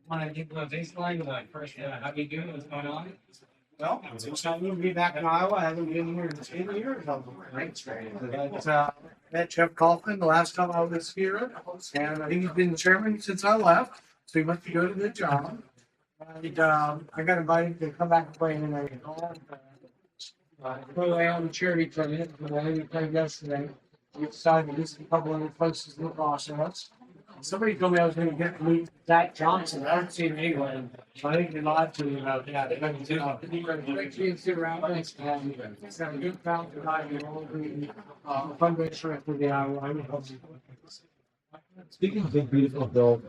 Want to give a baseline of like first, how you doing? What's going on? Well, it's exciting to be back in Iowa. I haven't been here in 10 years. But, met Jeff Kaufman the last time I was here, and he's been chairman since I left, so he must be doing a good job. And I got invited to come back and play in a pro-am charity tournament. We played yesterday. We decided to do some couple other places in the process. Somebody told me I was going to get to meet Zach Johnson. I haven't seen him anywhere. So I think they lied to me about that. Sit around and have a good crowd tonight. Fundraiser for the Iowa. Speaking of Big Beautiful Bill,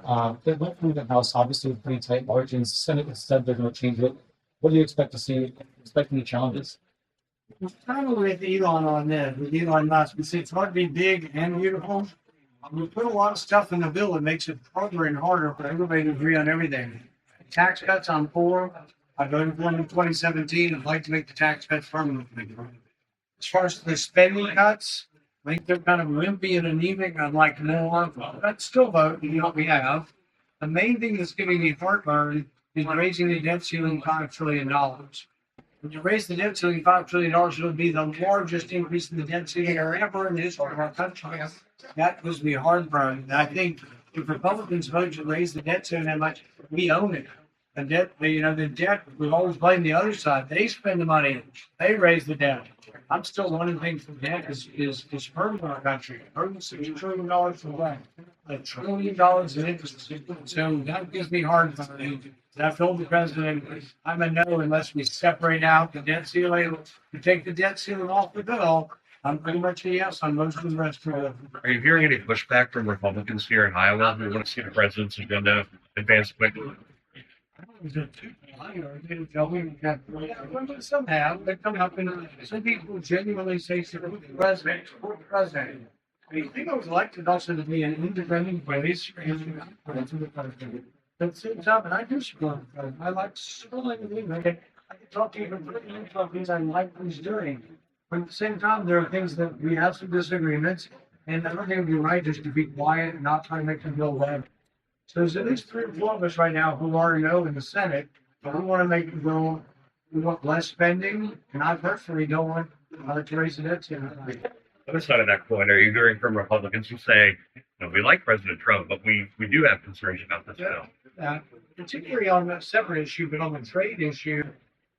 they went through the House, obviously with pretty tight margins. Senate has said they're going to change it. What do you expect to see? Expect any challenges? I'm kind of with Elon on this. With Elon Musk, we say it's hard to be big and beautiful. We put a lot of stuff in the bill that makes it harder and harder for everybody to agree on everything. Tax cuts on poor. I voted for them in 2017. I'd like to make the tax cuts permanent. As far as the spending cuts, I think they're kind of wimpy and anemic. I'd like to know on. I'd still vote, you know what we have. The main thing that's giving me heartburn is raising the debt ceiling $5 trillion. When you raise the debt ceiling $5 trillion, it'll be the largest increase in the debt ceiling ever in the history of our country. That gives me heartburn. And I think if Republicans vote to raise the debt ceiling that much, we own it. The debt, the debt, we've always blamed the other side. They spend the money. They raise the debt. I'm still one of the things from debt is hurting our country. Hurting $6 trillion from what? $1 trillion in interest. So that gives me heartburn. And I've told the president, I'm a no unless we separate out the debt ceiling. We take the debt ceiling off the bill. I'm pretty much a yes on most of the rest of it. Are you hearing any pushback from Republicans here in Iowa who want to see the president's agenda advance quickly? Some have. They come up and some people genuinely say to the president, I think I was elected also to be an independent voice for the president. But at the same time, and I do support the president. I like supporting him. I can talk to you about things I like what he's doing. But at the same time, there are things that we have some disagreements, and I don't think it would be right just to be quiet and not try to make them go away. So there's at least 3 or 4 of us right now who are no in the Senate, but we want to make it go. We want less spending, and I personally don't want to raise the debt ceiling. Other side of that coin, are you hearing from Republicans who say, we like President Trump, but we do have concerns about this bill? Particularly on that separate issue, but on the trade issue,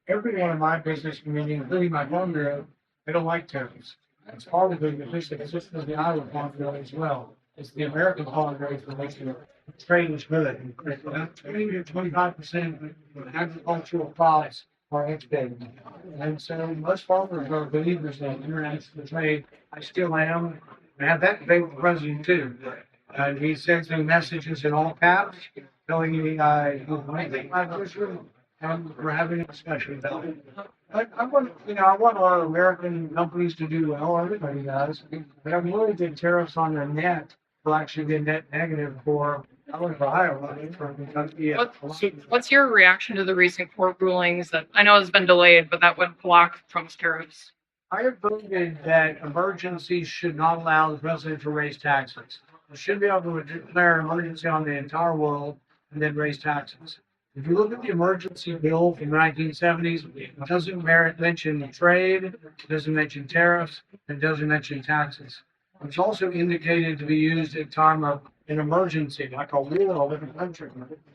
everyone in my business community, including my farm bureau, they don't like tariffs. It's probably the system of the Iowa farm bureau as well. It's the American farm bureau that makes it trade is good. 20 to 25% of agricultural crops are exported. And so most farmers are believers in international trade. I still am. I have that debate with the president too. And he sends me messages in all caps telling me I think my room and we're having a discussion about it. But I want our American companies to do well. Everybody does. But I'm willing to tariffs on the net will actually be net negative for Iowa. What's your reaction to the recent court rulings that I know has been delayed, but that would block Trump's tariffs? I have voted that emergencies should not allow the president to raise taxes. We should be able to declare an emergency on the entire world and then raise taxes. If you look at the emergency bill from the 1970s, it doesn't mention trade, it doesn't mention tariffs, it doesn't mention taxes. It's also indicated to be used at time of an emergency, like a war with a country.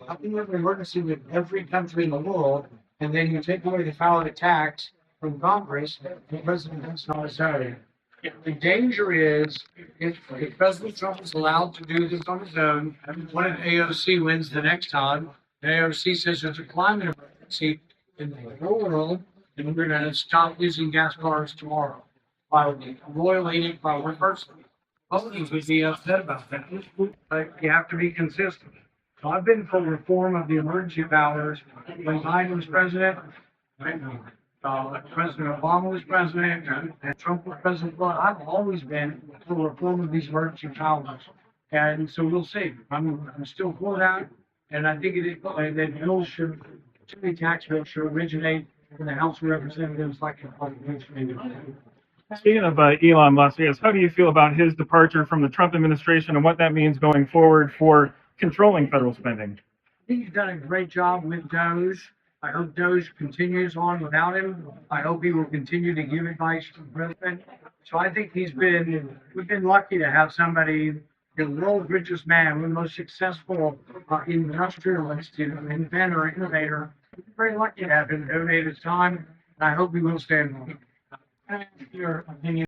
How can you have an emergency with every country in the world, and then you take away the power to tax from Congress, the president is not necessary. The danger is if President Trump is allowed to do this on his own, what if AOC wins the next time? And AOC says there's a climate emergency in the whole world, and we're going to stop using gas cars tomorrow. By royal edict by one person. Republicans would be upset about that. But you have to be consistent. So I've been for reform of the emergency powers when Biden was president, President Obama was president, and Trump was president. Well, I've always been for reform of these emergency powers. And so we'll see. I'm still for that. And I think that bills should, particularly tax bills, should originate in the House of Representatives like the Republicans. Speaking of Elon Musk, how do you feel about his departure from the Trump administration and what that means going forward for controlling federal spending? He's done a great job with Doge. I hope Doge continues on without him. I hope he will continue to give advice to the president. So I think we've been lucky to have somebody, the world's richest man, one of the most successful industrialist, inventor, innovator. We're very lucky to have him donate his time, and I hope he will stay on. Your opinion.